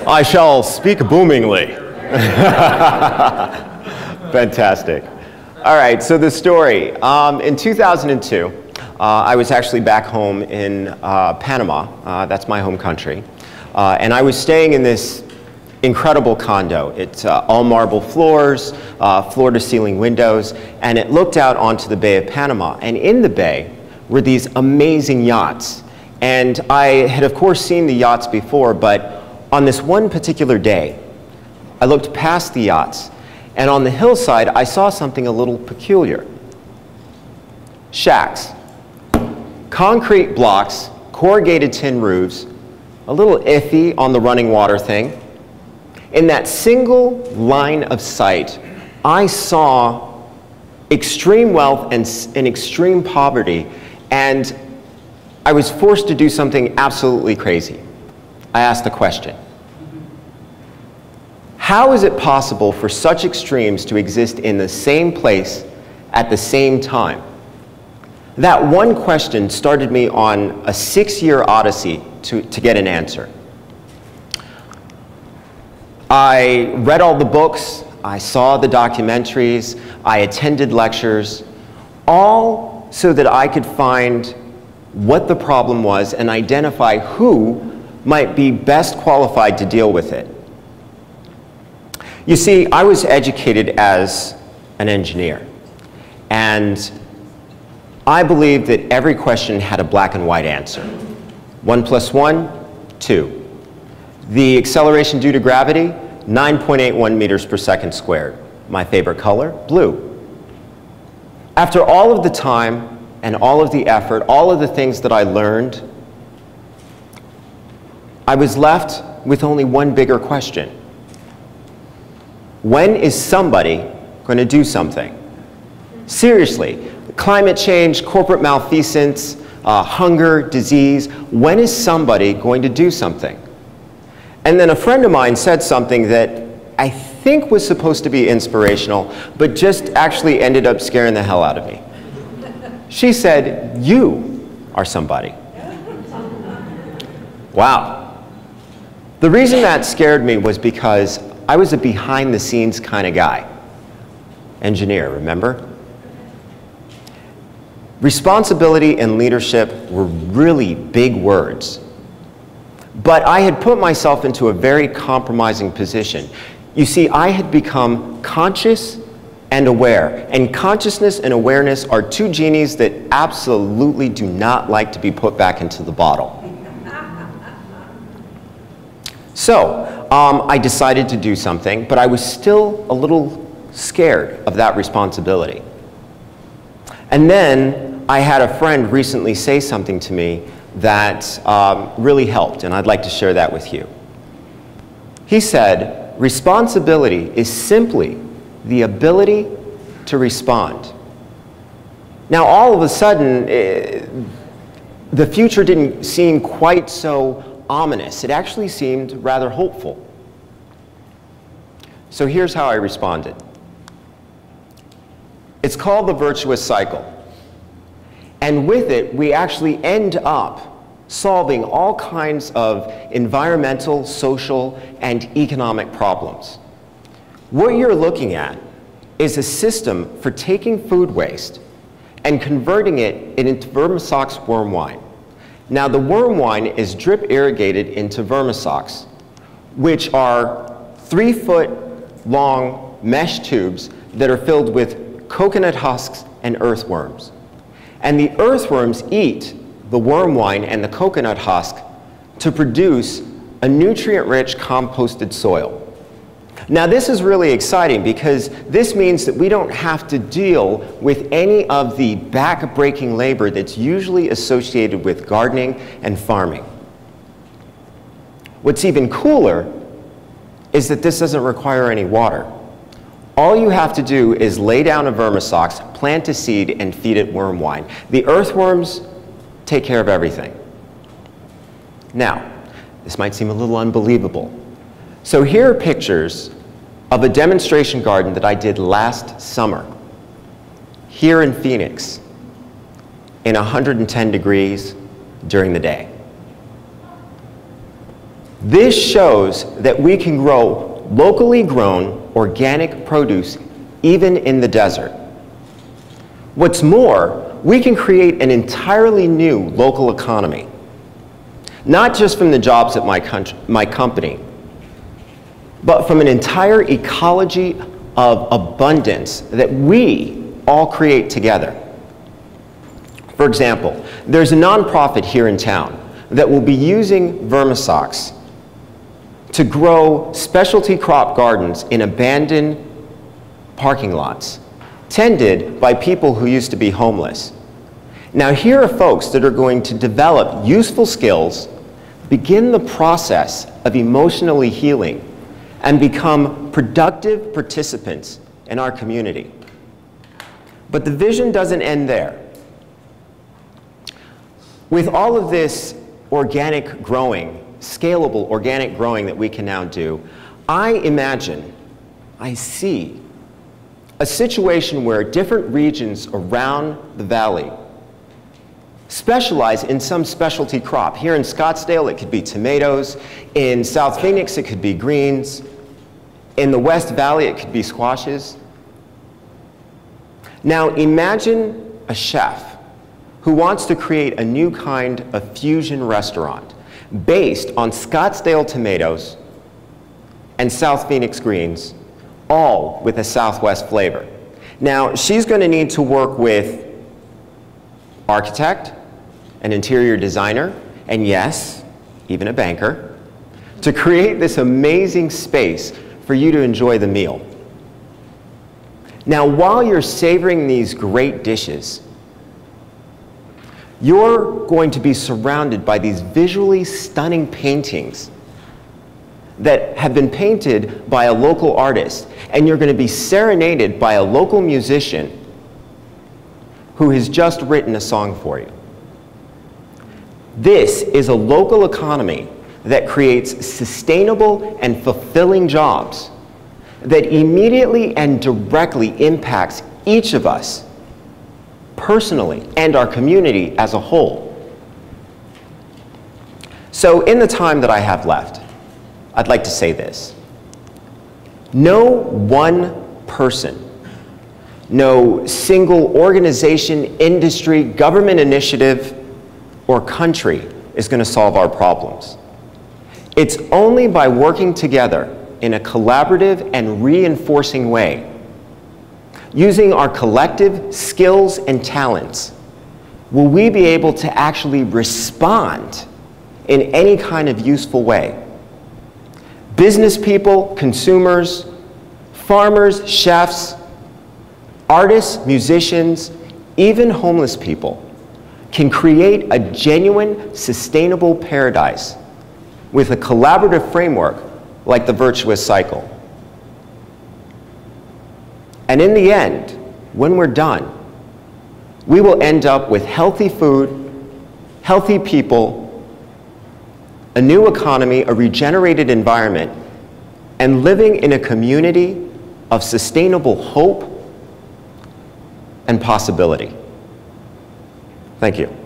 I shall speak boomingly. Fantastic. All right, so the story. In 2002, I was actually back home in Panama. That's my home country. And I was staying in this incredible condo. It's all marble floors, floor-to-ceiling windows, and it looked out onto the Bay of Panama. And in the bay were these amazing yachts. And I had, of course, seen the yachts before, but on this one particular day, I looked past the yachts, and on the hillside, I saw something a little peculiar. Shacks. Concrete blocks, corrugated tin roofs, a little iffy on the running water thing. In that single line of sight, I saw extreme wealth and extreme poverty, and I was forced to do something absolutely crazy. I asked the question, how is it possible for such extremes to exist in the same place at the same time? That one question started me on a 6-year odyssey to get an answer. I read all the books, I saw the documentaries, I attended lectures, all so that I could find what the problem was and identify who might be best qualified to deal with it. You see, I was educated as an engineer, and I believed that every question had a black and white answer. 1 + 1, 2. The acceleration due to gravity, 9.81 meters per second squared. My favorite color, blue. After all of the time and all of the effort, all of the things that I learned, I was left with only one bigger question. When is somebody going to do something? Seriously, climate change, corporate malfeasance, hunger, disease, when is somebody going to do something? And then a friend of mine said something that I think was supposed to be inspirational, but just actually ended up scaring the hell out of me. She said, "You are somebody." Wow. The reason that scared me was because I was a behind-the-scenes kind of guy. Engineer, remember? Responsibility and leadership were really big words. But I had put myself into a very compromising position. You see, I had become conscious and aware. And consciousness and awareness are two genies that absolutely do not like to be put back into the bottle. So, I decided to do something, but I was still a little scared of that responsibility. And then I had a friend recently say something to me that really helped, and I'd like to share that with you. He said, responsibility is simply the ability to respond. Now, all of a sudden, the future didn't seem quite so ominous. It actually seemed rather hopeful. So here's how I responded. It's called the virtuous cycle. And with it, we actually end up solving all kinds of environmental, social, and economic problems. What you're looking at is a system for taking food waste and converting it into VermiSoks worm wine. Now, the worm wine is drip irrigated into VermiSoks, which are 3-foot-long mesh tubes that are filled with coconut husks and earthworms. And the earthworms eat the worm wine and the coconut husk to produce a nutrient-rich composted soil. Now, this is really exciting because this means that we don't have to deal with any of the back-breaking labor that's usually associated with gardening and farming. What's even cooler is that this doesn't require any water. All you have to do is lay down a VermiSoks, plant a seed, and feed it worm wine. The earthworms take care of everything. Now, this might seem a little unbelievable. So here are pictures of a demonstration garden that I did last summer here in Phoenix in 110 degrees during the day. This shows that we can grow locally grown organic produce even in the desert. What's more, we can create an entirely new local economy, not just from the jobs at my company, but from an entire ecology of abundance that we all create together. For example, there's a nonprofit here in town that will be using VermiSoks to grow specialty crop gardens in abandoned parking lots, tended by people who used to be homeless. Now here are folks that are going to develop useful skills, begin the process of emotionally healing, and become productive participants in our community. But the vision doesn't end there. With all of this organic growing, scalable organic growing that we can now do, I see a situation where different regions around the valley specialize in some specialty crop. Here in Scottsdale, it could be tomatoes. In South Phoenix, it could be greens. In the West Valley, it could be squashes. Now imagine a chef who wants to create a new kind of fusion restaurant based on Scottsdale tomatoes and South Phoenix greens, all with a Southwest flavor. Now, she's going to need to work with architect, an interior designer, and yes, even a banker, to create this amazing space for you to enjoy the meal. Now, while you're savoring these great dishes, you're going to be surrounded by these visually stunning paintings that have been painted by a local artist, and you're going to be serenaded by a local musician who has just written a song for you. This is a local economy that creates sustainable and fulfilling jobs that immediately and directly impacts each of us personally and our community as a whole. So in the time that I have left, I'd like to say this. No one person, no single organization, industry, government initiative, or country is going to solve our problems. It's only by working together in a collaborative and reinforcing way, using our collective skills and talents, will we be able to actually respond in any kind of useful way. Business people, consumers, farmers, chefs, artists, musicians, even homeless people can create a genuine, sustainable paradise with a collaborative framework like the virtuous cycle. And in the end, when we're done, we will end up with healthy food, healthy people, a new economy, a regenerated environment, and living in a community of sustainable hope and possibility. Thank you.